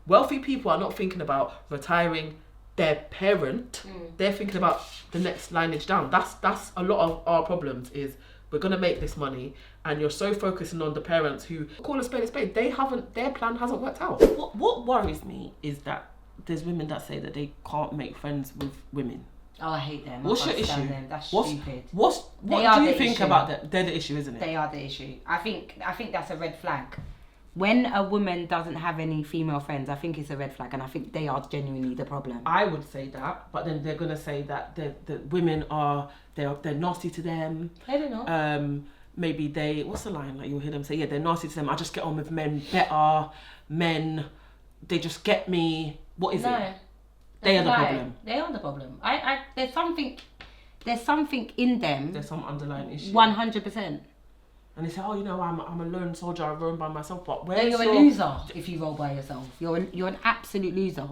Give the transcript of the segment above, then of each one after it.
Wealthy people are not thinking about retiring their parent. They're thinking about the next lineage down. That's a lot of our problems is we're going to make this money and you're so focusing on the parents who call a spade a spade. Their plan hasn't worked out. What worries me is that there's women that say that they can't make friends with women. Oh, I hate them. What's your issue? That's stupid. What do you think about that? They're the issue, isn't it? They are the issue. I think that's a red flag. When a woman doesn't have any female friends, I think it's a red flag, and I think they are genuinely the problem. I would say that, but then they're gonna say that the women they're nasty to them. I don't know. Maybe what's the line? Like you'll hear them say, yeah, they're nasty to them. I just get on with men better. Men, they just get me. What is it? They are the problem. They are the problem. There's something in them. There's some underlying issue. 100%. And they say, oh, I'm a lone soldier. I roam by myself. But then you're a loser if you roll by yourself. You're an absolute loser.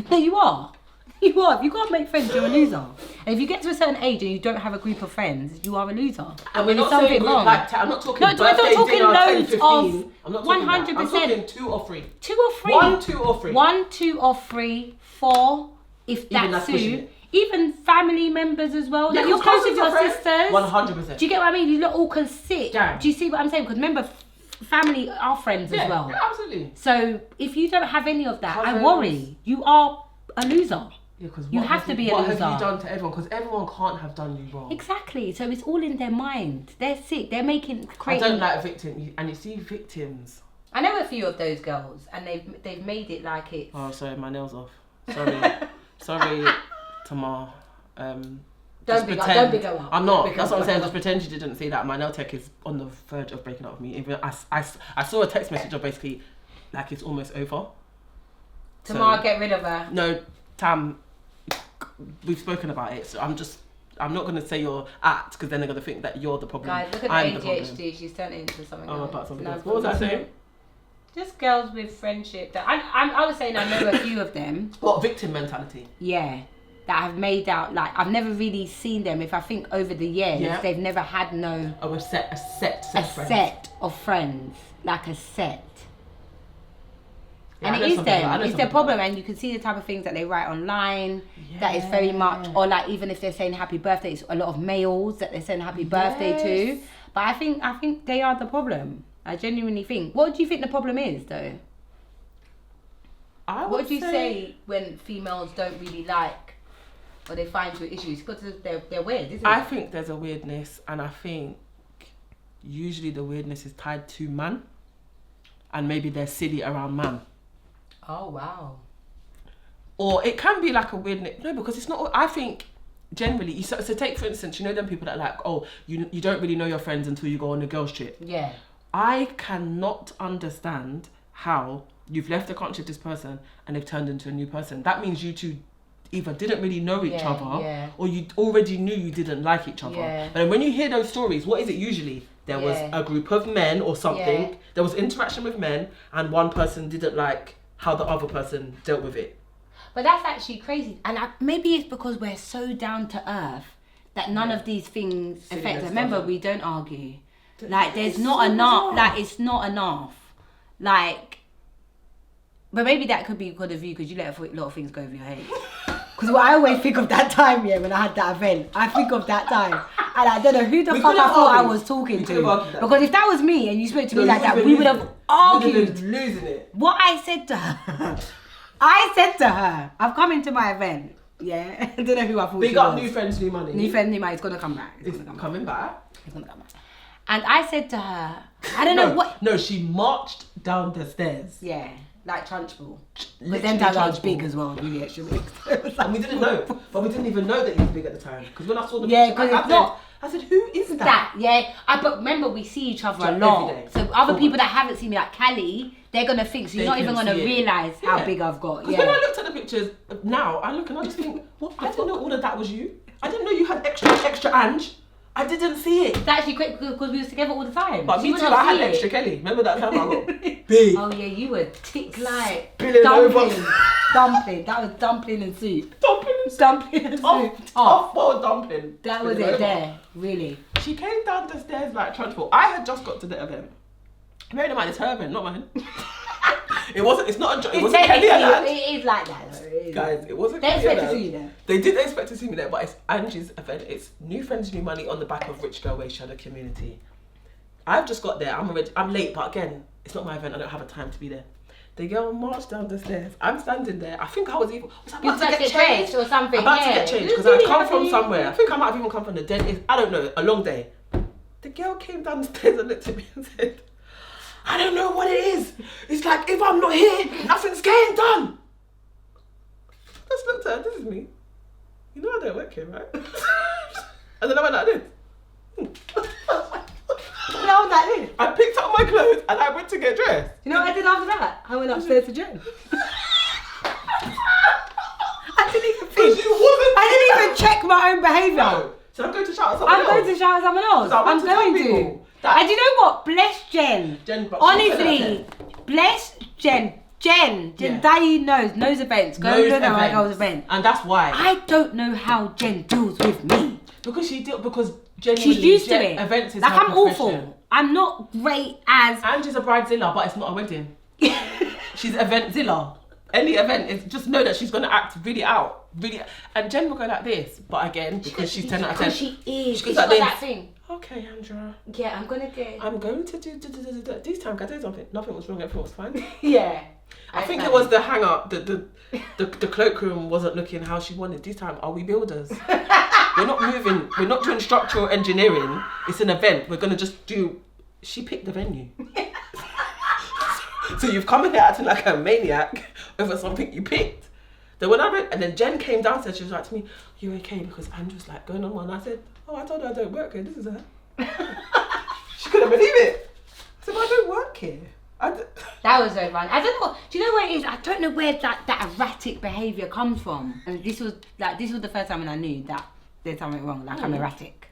You are. You are. If you can't make friends, you're a loser. And if you get to a certain age and you don't have a group of friends, you are a loser. And we're not saying group wrong. Like I'm not talking birthday we're not talking dinner, loads 10, 15. of I'm not talking 100%. That. I'm talking 2 or 3. 2 or 3. 1, 2 or 3. 1, 2 or 3, 4, if that's two. Even family members as well. Yeah, like you're close with your sisters. 100%. Do you get what I mean? You lot all can sit. Yeah. Do you see what I'm saying? Because remember, family are friends as well. Yeah, absolutely. So if you don't have any of that, I worry. You are a loser. Yeah, because you have to be a loser. What have you done to everyone? Because everyone can't have done you wrong. Exactly. So it's all in their mind. They're sick. They're creating. I don't like victims. And you see victims. I know a few of those girls, and they've made it like it's. Oh, sorry, my nails off. Sorry, Tamar. Don't be go up. I'm not. That's what I'm saying. Just pretend you didn't see that. My nail tech is on the verge of breaking up with me. Even I saw a text message of basically like it's almost over. Tamar, get rid of her. No, Tam. We've spoken about it, so I'm not going to say you're because then they're going to think that you're the problem. Guys, look at the ADHD. She's turned it into something else. About something else. What was I saying? Just girls with friendship. I was saying I know a few of them. What, victim mentality? Yeah. That have made out, like, I've never really seen them. If I think over the years, they've never had a set of friends. Like a set. Yeah, and it is them. It's their problem, and you can see the type of things that they write online. Yeah. That is very much, or like even if they're saying happy birthday, it's a lot of males that they're saying happy birthday to. But I think they are the problem. I genuinely think. What do you think the problem is, though? What do you say when females don't really like, or they find your issues because they're weird? Isn't it? I think there's a weirdness, and I think usually the weirdness is tied to man, and maybe they're silly around man. Oh, wow. Or it can be like a weirdness. No, because it's not. I think generally, so take for instance, them people that are like, oh, you don't really know your friends until you go on a girls trip. Yeah. I cannot understand how you've left the country with this person and they've turned into a new person. That means you two either didn't really know each other or you already knew you didn't like each other. Yeah. But when you hear those stories, what is it usually? There was a group of men or something. Yeah. There was interaction with men and one person didn't like how the other person dealt with it. But that's actually crazy. And maybe it's because we're so down to earth that none of these things affect us. Remember, we don't argue. Like, there's not enough. Like, it's not enough. Like, but maybe that could be because of you, because you let a lot of things go over your head. Because I always think of that time, when I had that event. I think of that time. And I don't know who the fuck I thought I was talking to. Because if that was me and you spoke to me like that, we would have argued. Losing it. What I said to her, I've come into my event. Yeah, I don't know who I thought we got new friends, new money. New friends, new money. It's gonna come back. It's coming back. It's gonna come back. And I said to her, I don't know what. No, she marched down the stairs. Yeah, like Trunchbull. But then I was big as well, really extra big. And we didn't know, but we didn't even know that he was big at the time. Because when I saw the picture, I said, who is that? But remember, we see each other a lot. So other people that haven't seen me, like Callie, they're gonna think. So you're not even gonna realise how big I've got. Because when I looked at the pictures now, I look and I just think, what? I didn't know all of that was you. I didn't know you had extra Ange. I didn't see it. It's actually quick because we was together all the time. But me too, I had extra Kelly. Remember that time I got big? Oh yeah, you were tick like dumpling. That was dumpling and soup. Dumpling and soup. Tough boiled dumpling. That was it there, really. She came down the stairs like Trunchbull. I had just got to the event. Bearing in mind, it's her event, not mine. It wasn't. It's not. It It's wasn't Kelly and Ange. it is like that though. It is. Guys, it wasn't. They Kelly expect and to see Ange. you there. They did expect to see me there, but it's Angie's event. It's New Friends, New Money on the back of Rich Girl Waste Shadow Community. I've just got there. I'm late, but again, it's not my event. I don't have a time to be there. The girl marched down the stairs. I'm standing there. I think I was about to get changed or something. About to get changed because I come from somewhere. I think I might have even come from the dentist. I don't know. A long day. The girl came down the stairs and looked at me and said, I don't know what it is. It's like if I'm not here, nothing's getting done. I just looked at her. This is me. You know I don't work here, right? And then I went like this. No, like this. I picked up my clothes and I went to get dressed. You know what I did after that? I went upstairs to Jen. I didn't even think. I didn't even check my own behaviour. No. So I'm going to shout at someone I'm else. going to shout at someone else. I'm going to. And you know what? Bless Jen. Honestly, bless Jen. Jen Dayi knows events. Go look at my girl's events. And that's why. I don't know how Jen deals with me. Because genuinely, she's used to it. Events is like her I'm profession. awful. I'm not great as. Angie's a bridezilla, but it's not a wedding. She's eventzilla. Any event is just know that she's gonna act really out, really. And Jen will go like this, but again because she's 10 out of 10. Because she is. She's got like that thing. Okay, Andra. Yeah, I'm going to do this time. Can I do something? Nothing was wrong. Everything was fine. Yeah. I think it was the hang up. The cloakroom wasn't looking how she wanted. This time, are we builders? We're not moving. We're not doing structural engineering. It's an event. We're gonna just do. She picked the venue. So you've come in here acting like a maniac over something you picked. Then when I read, and then Jen came downstairs, she was like to me, "You okay?" Because Andrew's like going on one. I said, "Oh, I told her I don't work here. This is her." She couldn't believe it. I said, "Well, I don't work here." That was so fun. I don't know. Do you know where it is? I don't know where that erratic behaviour comes from. And this was the first time when I knew that there's something wrong. Like I'm erratic.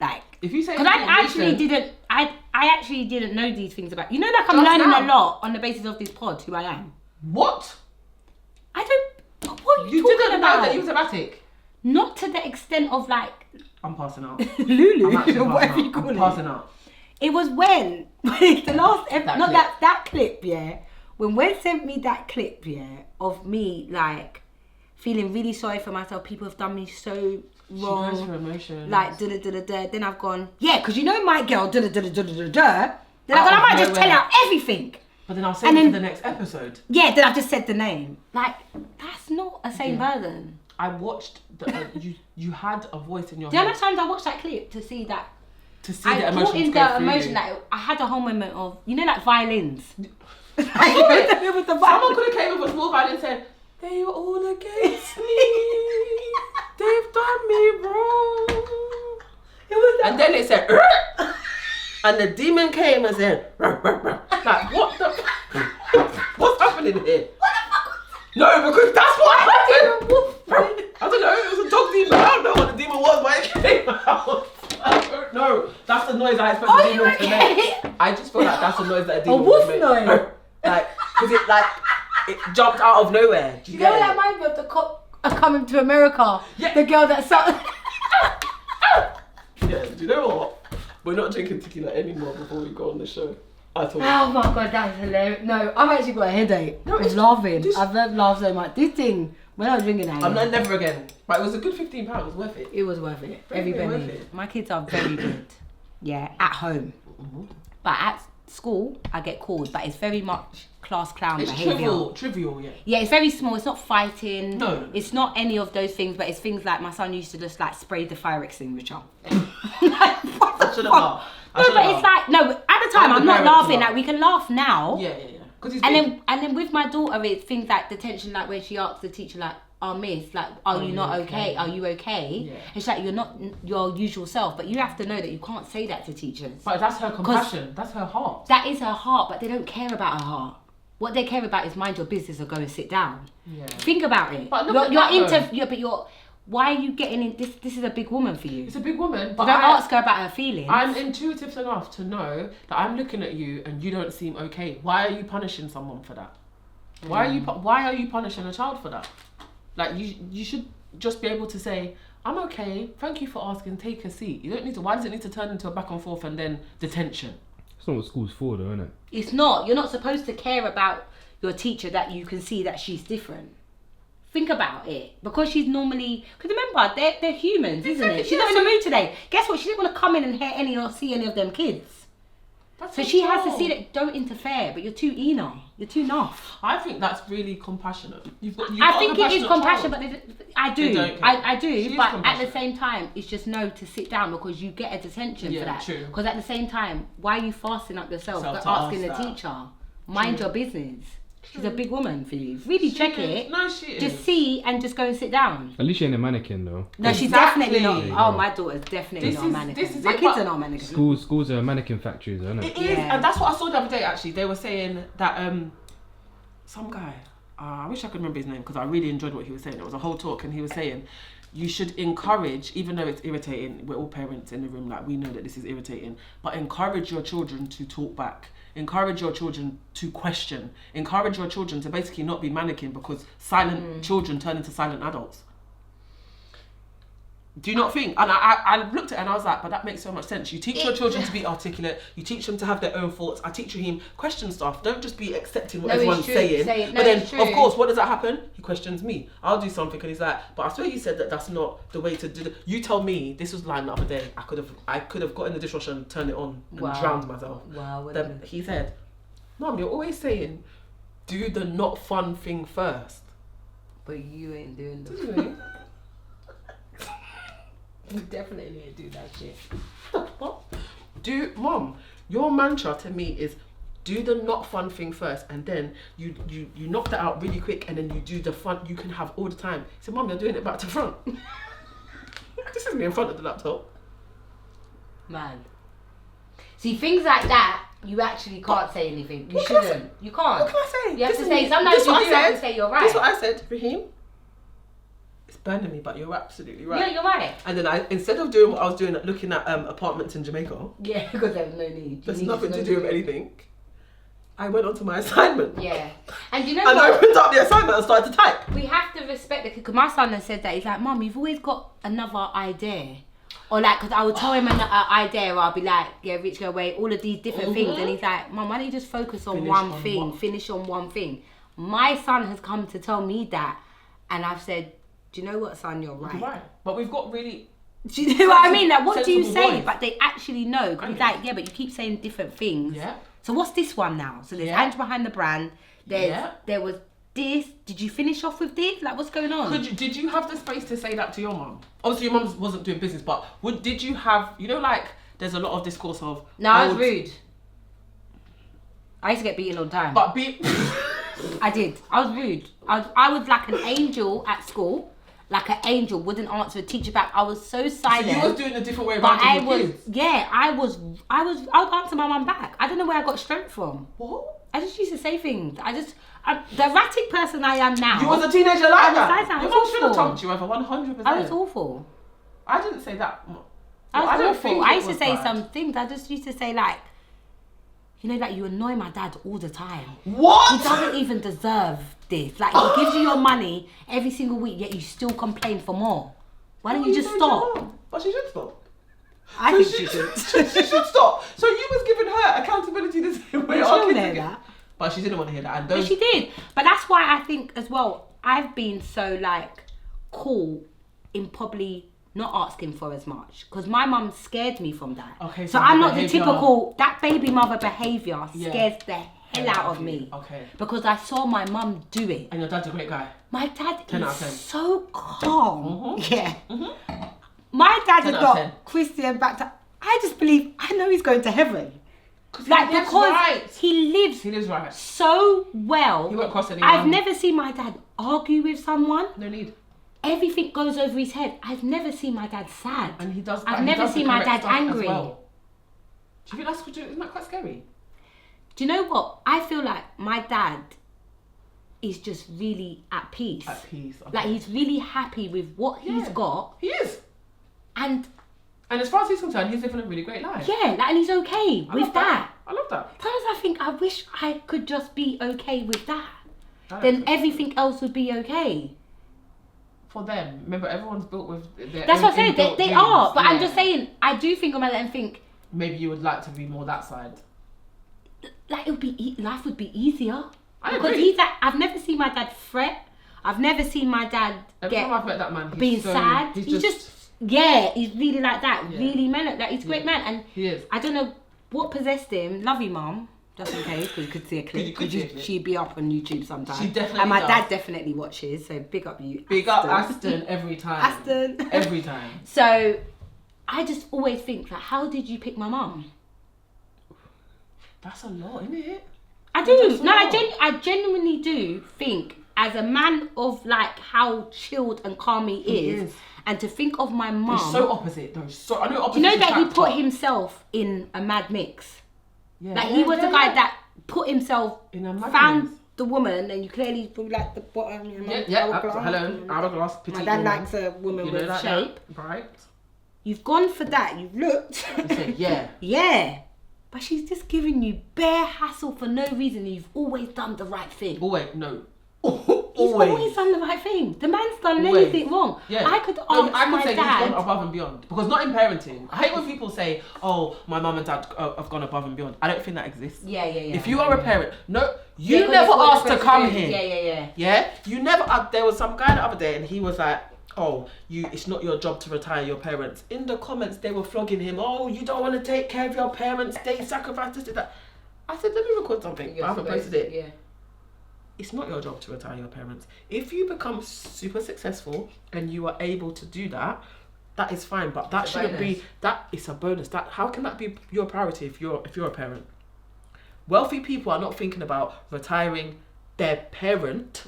Like if you say because I actually didn't know these things about. You know, like I'm learning a lot on the basis of this pod. Who I am. What? I don't. What are you talking didn't about? know that you was erratic. Not to the extent of like. I'm passing out. Lulu, I'm actually whatever you call I'm it. passing out. It was when the last episode, that clip, yeah. When Wes sent me that clip, yeah, of me like feeling really sorry for myself. People have done me so wrong. She goes for emotions. Like Then I've gone, yeah, because you know my girl Then I've gone, I might just tell her everything. But then I'll say it for the next episode. Yeah, then I've just said the name. Like that's not a same person. I watched you had a voice in your Do you know head. how many times I watched that clip to see that? To see I the brought emotions in go the through emotion you. that I had a whole moment of, you know, like violins. Someone could have came with a small violin and said, "They were all against me. They've done me wrong." And then it said, "Rrr!" And the demon came and said, "Rrr, rrr, rrr." Like, what the? What's happening here? No, because that's what happened. I don't know. It was a dog demon. I don't know what the demon was, but it came out. I don't know. That's the noise I expect the demon to make. I just feel like that's the noise that a demon would make. noise. Like, because it jumped out of nowhere. Do you You know get that it? reminds me of the cop coming to America. Yeah. The girl that saw. Yeah, do you know what? We're not drinking tequila anymore before we go on the show. At all. Oh my god, that's hilarious. No, I've actually got a headache. No, I was laughing. I've never laughed so much. This thing, when I was drinking that, I'm not never again. But it was a good £15. It was worth it. it was worth it. Every Very penny. worth it. My kids are very good. Yeah, at home. But at school, I get called. But it's very much class clown It's behaviour. trivial, yeah. Yeah, it's very small. It's not fighting. No. It's not any of those things. But it's things like my son used to just like spray the fire extinguisher. Like, what the I should've fuck? laughed. No, but it's like no. At the time, I'm not laughing. Like we can laugh now. Yeah. Because And then with my daughter, it's things like detention, like when she asks the teacher, like, "Oh, miss, like, are you not okay? Are you okay?" Yeah. It's like you're not your usual self, but you have to know that you can't say that to teachers. But that's her compassion. That's her heart. That is her heart, but they don't care about her heart. What they care about is mind your business or go and sit down. Yeah. Think about it. But look at that, why are you getting in? This is a big woman for you. It's a big woman, So but don't ask her about her feelings. I'm intuitive enough to know that I'm looking at you and you don't seem okay. Why are you punishing someone for that? Why are you punishing a child for that? Like you should just be able to say, "I'm okay. Thank you for asking. Take a seat." You don't need to. Why does it need to turn into a back and forth and then detention? That's not what school's for, though, isn't it? It's not. You're not supposed to care about your teacher that you can see that she's different. Think about it. Because she's normally... Because remember, they're humans, isn't it? She's not in the mood today. Guess what? She didn't want to come in and hear any or see any of them kids. So she has to see that, don't interfere, but you're too You're too naff. I think that's really compassionate. I think it is compassion, but I do. I do, She but at the same time, it's just no to sit down because you get a detention for that. True. Because at the same time, why are you fasting up yourself to asking the ask that. teacher? Mind your business. She's a big woman for you. Really check it. No, she is. Just see and just go and sit down. At least she ain't a mannequin though. No, she's definitely not. Oh, my daughter's definitely not a mannequin. My kids are not mannequins. Schools are mannequin factories, aren't It it? is, and that's what I saw the other day. Actually, they were saying that some guy. I wish I could remember his name because I really enjoyed what he was saying. It was a whole talk, and he was saying you should encourage, even though it's irritating. We're all parents in the room, like we know that this is irritating, but encourage your children to talk back. Encourage your children to question. Encourage your children to basically not be mannequin because silent children turn into silent adults. Do you not think? And I looked at it and I was like, but that makes so much sense. You teach your children to be articulate. You teach them to have their own thoughts. I teach him question stuff. Don't just be accepting what everyone's saying. But then, of course, what does that happen? He questions me. I'll do something and he's like, but I swear you said that that's not the way to do it. You tell me, this was line the other day. I could have got in the dishwasher and turned it on and drowned myself. Wow. Then he said, Mum, you're always saying, do the not fun thing first. But you ain't doing the... You definitely need to do that shit. What? Mom, your mantra to me is do the not fun thing first and then you knock that out really quick and then you do the fun you can have all the time. He said, Mom, you're doing it back to front. This is me in front of the laptop. Man. See, things like that, you actually can't say anything. You shouldn't. You can't. What can I say? You have to say, sometimes you do have to say you're right. This is what I said, Raheem. It's burning me, but you're absolutely right. Yeah, you're right. And then instead of doing what I was doing, looking at apartments in Jamaica. Yeah, because there's no need. There's nothing to do with anything. I went on to my assignment. Yeah. And you know what? what? I opened up the assignment and started to type. We have to respect it, because my son has said that. He's like, Mum, you've always got another idea. Or like, because I would tell him an idea, or I'll be like, yeah, Rich, go away, all of these different things. And he's like, Mum, why don't you just focus on finish on one thing. My son has come to tell me that. And I've said, do you know what, son, you're right. Right. But we've got really... Do you know what I mean? Like, what do you say? Voice. But they actually know. Because he's like, yeah, but you keep saying different things. Yeah. So what's this one now? So there's Ange behind the brand. There was this. Did you finish off with this? Like, what's going on? Did you have the space to say that to your mum? Obviously, your mum wasn't doing business, but did you have, you know, like, there's a lot of discourse of... No, I was rude. I used to get beaten all the time. But I did. I was rude. I was like an angel at school. Like an angel, wouldn't answer a teacher back. I was so silent. So you was doing a different way around to your kids. Yeah, I would answer my mum back. I don't know where I got strength from. What? I just used to say things. The erratic person I am now. You was a teenager like that. Your mum should have told you over 100%. I was awful. I didn't say that. I was awful. I used to say some things. I just used to say like, you know, like, you annoy my dad all the time. What? He doesn't even deserve this. Like, he gives you your money every single week, yet you still complain for more. Why don't you just stop? But she should stop. I think she should. She should stop. So you was giving her accountability the same way. She don't hear that. But she didn't want to hear that. And But she did. But that's why I think as well, I've been so like cool in probably not asking for as much, because my mum scared me from that. Okay, so I'm not the typical, that baby mother behaviour scares the hell out of me. Okay. Because I saw my mum do it. And your dad's a great guy. My dad 10 out of is 10. so calm. Mm-hmm. Yeah. Mm-hmm. My dad is 10 out of 10. not Christian baptized. I just believe, I know he's going to heaven. Like, because he lives right. so well. He won't cross anyone. I've never seen my dad argue with someone. No need. Everything goes over his head. I've never seen my dad sad. And he does. I've never seen my dad angry. Well. Do you think isn't that quite scary? Do you know what? I feel like my dad is just really at peace. At peace. Okay. Like, he's really happy with what he's got. He is. And as far as he's concerned, he's living a really great life. Yeah, like, and he's okay with that. I love that. Sometimes I think, I wish I could just be okay with that. Then everything else would be okay. For them, remember, everyone's built with their That's own what I'm saying. They are, but yeah. I'm just saying, I do think about it and think, maybe you would like to be more that side. like, it would be life would be easier. I Because agree. he's like, I've never seen my dad fret. I've never seen my dad Every get time I've met that man, he's being so, sad. He's He's just he's really like that. Yeah. Really mellow. Like, he's a great Yeah. man. And he is. I don't know what possessed him. Love you, mum. Just in case, because you could see a clip. You could see a clip. She'd be up on YouTube sometimes. She definitely And my does. dad definitely watches, so big up you. Big up Aston every time. Aston. Every time. So, I just always think, like, how did you pick my mum? That's a lot, isn't it? I do. That's No, not. I genuinely do think, as a man of like how chilled and calm he is, and to think of my mum. He's so opposite though. So I know opposite. Do you know that he put himself in a mad mix? Yeah. Like he was the guy that put himself, In a mad found mix. the woman, and you clearly feel like the bottom. You know, hourglass. Hello, hourglass. Petite My dad woman. likes a woman You know with that shape. now, right? You've gone for that. You've looked. You say yeah. Yeah. But she's just giving you bare hassle for no reason. And you've always done the right thing. Always no. He's always done the right thing. The man's done Always. anything wrong. Yeah. I could ask I could my say dad. he's gone above and beyond because not in parenting. I hate when people say, "Oh, my mum and dad have gone above and beyond." I don't think that exists. Yeah. If you are a parent, no, you Yeah, 'cause never it's what asked you're to come supposed to do. here. Yeah. Yeah, you never. There was some guy the other day, and he was like, "Oh, it's not your job to retire your parents." In the comments, they were flogging him. "Oh, you don't want to take care of your parents. They sacrificed this, that." I said, "Let me record something." I haven't posted it. Yeah. It's not your job to retire your parents. If you become super successful and you are able to do that, that is fine. But that It's a shouldn't bonus. be. That is a bonus. That how can that be your priority if you're a parent? Wealthy people are not thinking about retiring their parent.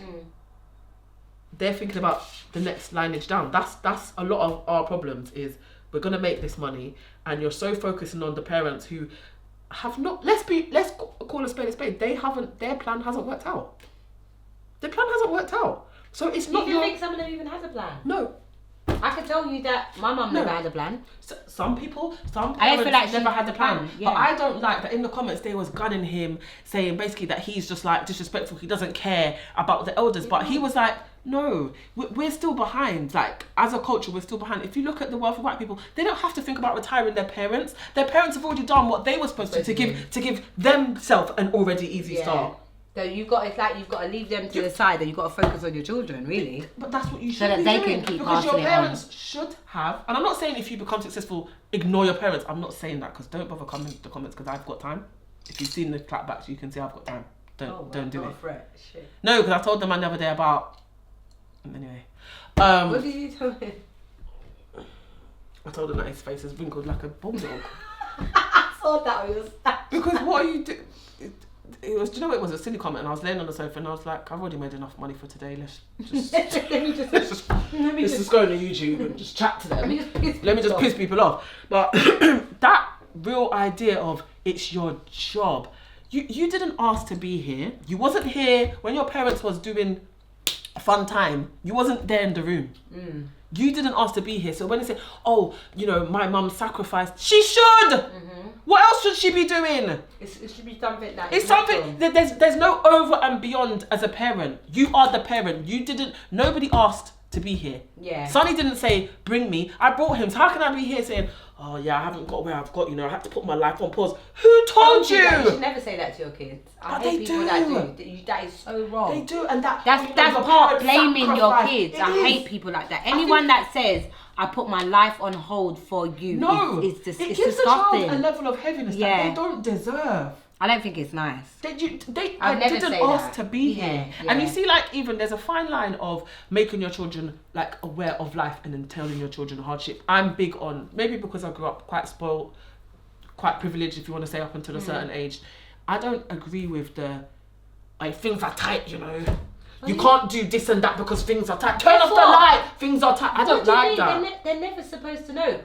They're thinking about the next lineage down. That's a lot of our problems. Is we're gonna make this money, and you're so focusing on the parents who have not. Let's call a spade a spade. They haven't. Their plan hasn't worked out. Their plan hasn't worked out. So it's Do not you your. think some of them even has a plan? No. I can tell you that my mum never had a plan. Some people, some I parents feel like she never had had a a plan. plan, yeah. But I don't like that in the comments they was gunning him, saying basically that he's just like disrespectful. He doesn't care about the elders. But he was like, no, we're still behind. Like as a culture, we're still behind. If you look at the wealthy white people, they don't have to think about retiring their parents. Their parents have already done what they were supposed to give themselves an already easy start. So you've got to leave them to the side, and you've got to focus on your children, really. But that's what you should So that be they doing. can keep because your passing it on. parents should have, and I'm not saying if you become successful, ignore your parents. I'm not saying that because don't bother coming to the comments because I've got time. If you've seen the clapbacks, you can see I've got time. Don't do it. Shit. No, because I told the man the other day about. Anyway, What did you tell him? I told him that his face is wrinkled like a bulldog. I saw that on your Snapchat. Because what are you do? It was. Do you know what it was? A silly comment, and I was laying on the sofa, and I was like, I've already made enough money for today. Let's just let's just go on to YouTube and just chat to them. Let me just piss Let me just people piss people off. But that real idea of it's your job. You didn't ask to be here. You wasn't here when your parents was doing a fun time. You wasn't there in the room. You didn't ask to be here. So when they say, oh, you know, my mum sacrificed, she should. What else should she be doing? It should be something that. It's something that there's no over and beyond as a parent. You are the parent. Nobody asked to be here. Yeah. Sonny didn't say, bring me. I brought him. So how can I be here saying, oh yeah, I haven't got where I've got, I had to put my life on pause. Who told you? You should never say that to your kids. I But hate they people do. that do. That is so wrong. They do, and That's the part parent blaming your sacrifice. kids. It I is. hate people like that. Anyone that says I put my life on hold for you is it it's gives disgusting. the child a level of heaviness that they don't deserve. I don't think it's nice. They I'd never didn't say ask that. to be Yeah, here. yeah. And you see, like, even there's a fine line of making your children, like, aware of life and then telling your children hardship. I'm big on, maybe because I grew up quite spoiled, quite privileged, if you want to say, up until a certain age. I don't agree with the, like, things are tight, you can't do this and that because things are tight. Turn off the what? light, things are tight. I don't What do you like mean? that. They're never supposed to know.